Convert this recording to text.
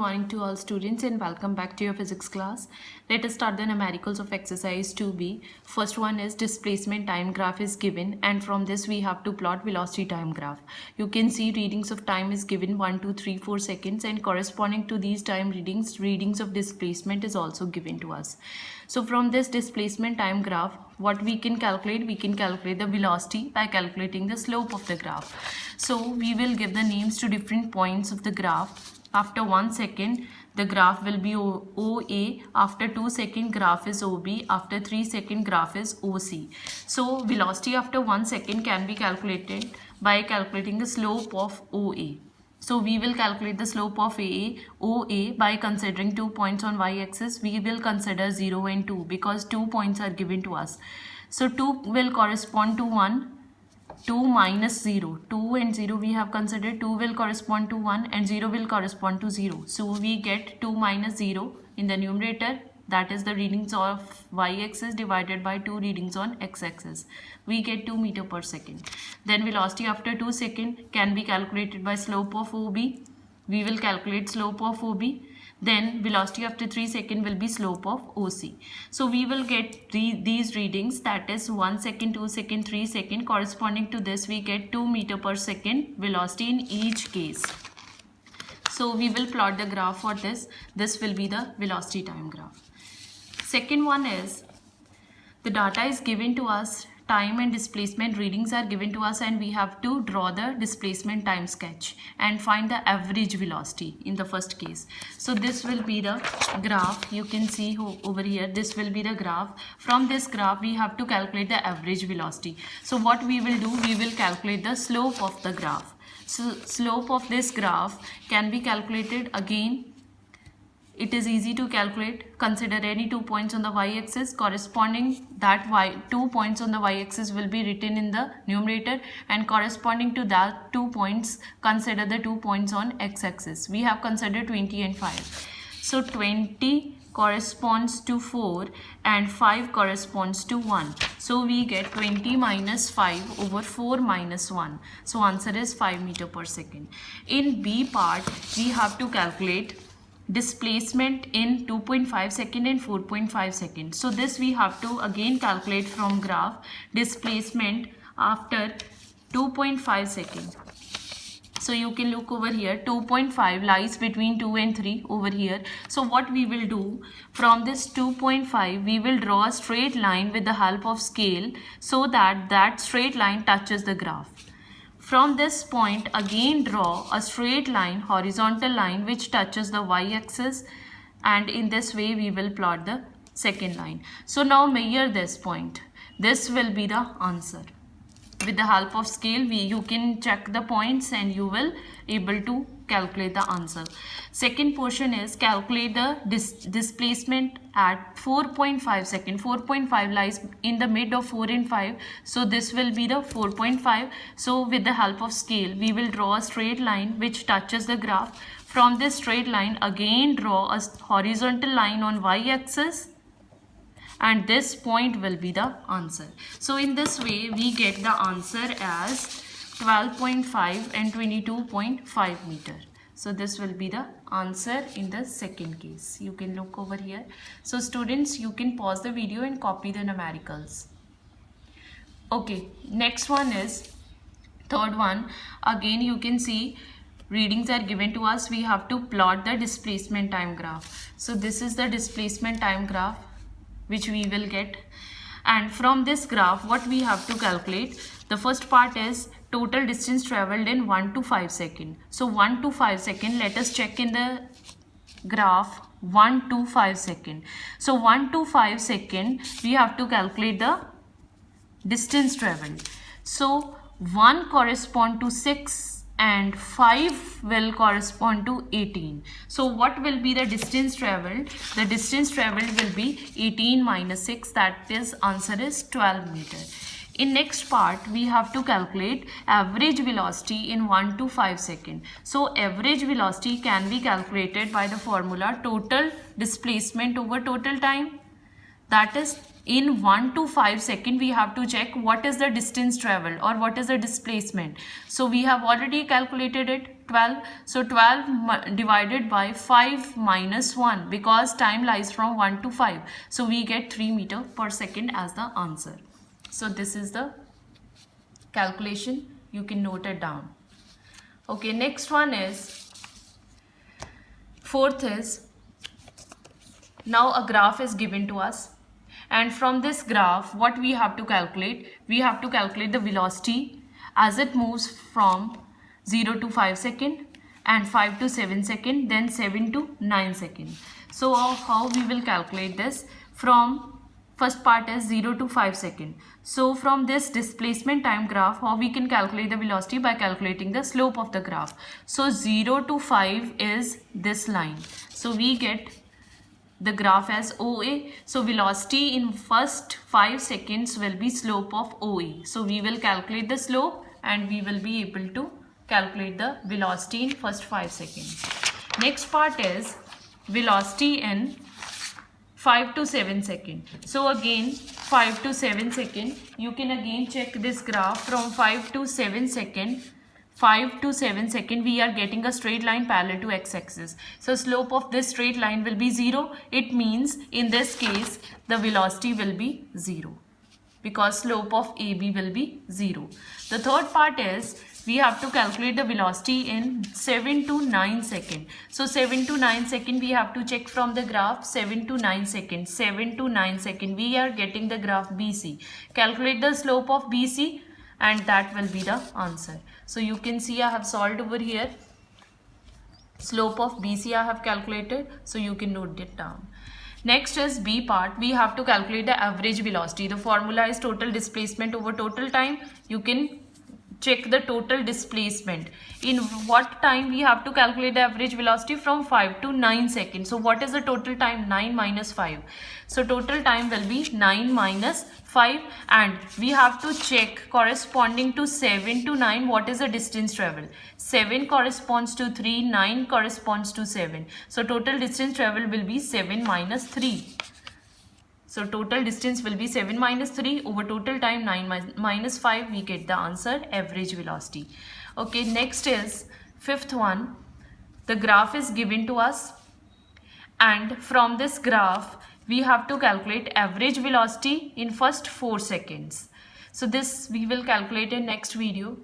morning to all students and welcome back to your physics class. Let us start the numericals of exercise 2b. First one is displacement time graph is given, and from this we have to plot velocity time graph. You can see readings of time is given 1, 2, 3, 4 seconds, and corresponding to these time readings of displacement is also given to us. So from this displacement time graph, what we can calculate the velocity by calculating the slope of the graph. So we will give the names to different points of the graph. After 1 second, the graph will be OA. After 2 second, graph is OB. After 3 second, graph is OC. So velocity after 1 second can be calculated by calculating the slope of OA. So we will calculate the slope of OA by considering 2 points on y-axis. We will consider 0 and 2 because 2 points are given to us. So 2 will correspond to 1. 2 minus 0, 2 and 0 we have considered. 2 will correspond to 1 and 0 will correspond to 0. So we get 2 minus 0 in the numerator, that is the readings of y-axis divided by 2 readings on x-axis. We get 2 meter per second. Then velocity after 2 seconds can be calculated by slope of OB. We will calculate slope of OB. Then velocity after 3 seconds will be slope of OC. So we will get these readings, that is 1 second, 2 second, 3 second. Corresponding to this we get 2 meter per second velocity in each case. So we will plot the graph for this. This will be the velocity time graph. Second one is the data is given to us. Time and displacement readings are given to us, and we have to draw the displacement time sketch and find the average velocity in the first case. So this will be the graph. You can see over here, this will be the graph. From this graph we have to calculate the average velocity. So what we will do, we will calculate the slope of the graph. So slope of this graph can be calculated again. It is easy to calculate. Consider any 2 points on the y-axis. Corresponding that 2 points on the y-axis will be written in the numerator, and corresponding to that 2 points, consider the 2 points on x-axis. We have considered 20 and 5. So 20 corresponds to 4 and 5 corresponds to 1. So we get 20 minus 5 over 4 minus 1. So answer is 5 meter per second. In B part, we have to calculate displacement in 2.5 second and 4.5 seconds. So this we have to again calculate from graph. Displacement after 2.5 second. So you can look over here, 2.5 lies between 2 and 3 over here. So what we will do, from this 2.5 we will draw a straight line with the help of scale so that that straight line touches the graph. From this point again draw a straight line, horizontal line, which touches the y-axis, and in this way we will plot the second line. So now measure this point. This will be the answer. With the help of scale you can check the points and you will able to calculate the answer. Second portion is calculate the displacement at 4.5 second. 4.5 lies in the mid of 4 and 5. So this will be the 4.5. So with the help of scale we will draw a straight line which touches the graph. From this straight line again draw a horizontal line on y-axis, and this point will be the answer. So in this way we get the answer as 12.5 and 22.5 meter. So this will be the answer in the second case. You can look over here. So students, you can pause the video and copy the numericals. Okay, next one is third one. Again you can see readings are given to us. We have to plot the displacement time graph. So this is the displacement time graph which we will get, and from this graph what we have to calculate, the first part is total distance traveled in 1 to 5 second. So 1 to 5 second, let us check in the graph 1 to 5 second. So 1 to 5 second we have to calculate the distance traveled. So 1 correspond to 6 and 5 will correspond to 18. So what will be the distance traveled? The distance traveled will be 18 minus 6, that is answer is 12 meter. In next part we have to calculate average velocity in 1 to 5 second. So average velocity can be calculated by the formula total displacement over total time, that is in 1 to 5 seconds we have to check what is the distance traveled or what is the displacement. So we have already calculated it, 12. So 12 divided by 5 minus 1, because time lies from 1 to 5. So we get 3 meter per second as the answer. So this is the calculation. You can note it down. Okay, next one is, fourth is, now a graph is given to us. And from this graph, what we have to calculate? We have to calculate the velocity as it moves from 0 to 5 second, and 5 to 7 second, then 7 to 9 second. So how we will calculate this? From first part is 0 to 5 second. So from this displacement time graph, how we can calculate the velocity? By calculating the slope of the graph. So 0 to 5 is this line. So we get the graph as OA. So velocity in first 5 seconds will be slope of OA. So we will calculate the slope and we will be able to calculate the velocity in first 5 seconds. Next part is velocity in 5 to 7 second. So again 5 to 7 second, you can again check this graph from 5 to 7 second. 5 to 7 second, we are getting a straight line parallel to x-axis. So slope of this straight line will be 0. It means in this case the velocity will be 0, because slope of AB will be 0. The third part is, we have to calculate the velocity in 7 to 9 second. So 7 to 9 second, we have to check from the graph. 7 to 9 second, 7 to 9 second, we are getting the graph BC. Calculate the slope of BC and that will be the answer. So you can see I have solved over here. Slope of BC I have calculated, so you can note it down. Next is B part. We have to calculate the average velocity. The formula is total displacement over total time. You can check the total displacement. In what time we have to calculate the average velocity? From 5 to 9 seconds. So what is the total time? 9 minus 5. So total time will be 9 minus 5, and we have to check corresponding to 7 to 9 what is the distance travel. 7 corresponds to 3, 9 corresponds to 7. So total distance travel will be 7 minus 3. So total distance will be 7 minus 3 over total time 9 minus 5. We get the answer, average velocity. Okay, next is fifth one. The graph is given to us, and from this graph we have to calculate average velocity in first 4 seconds. So this we will calculate in next video.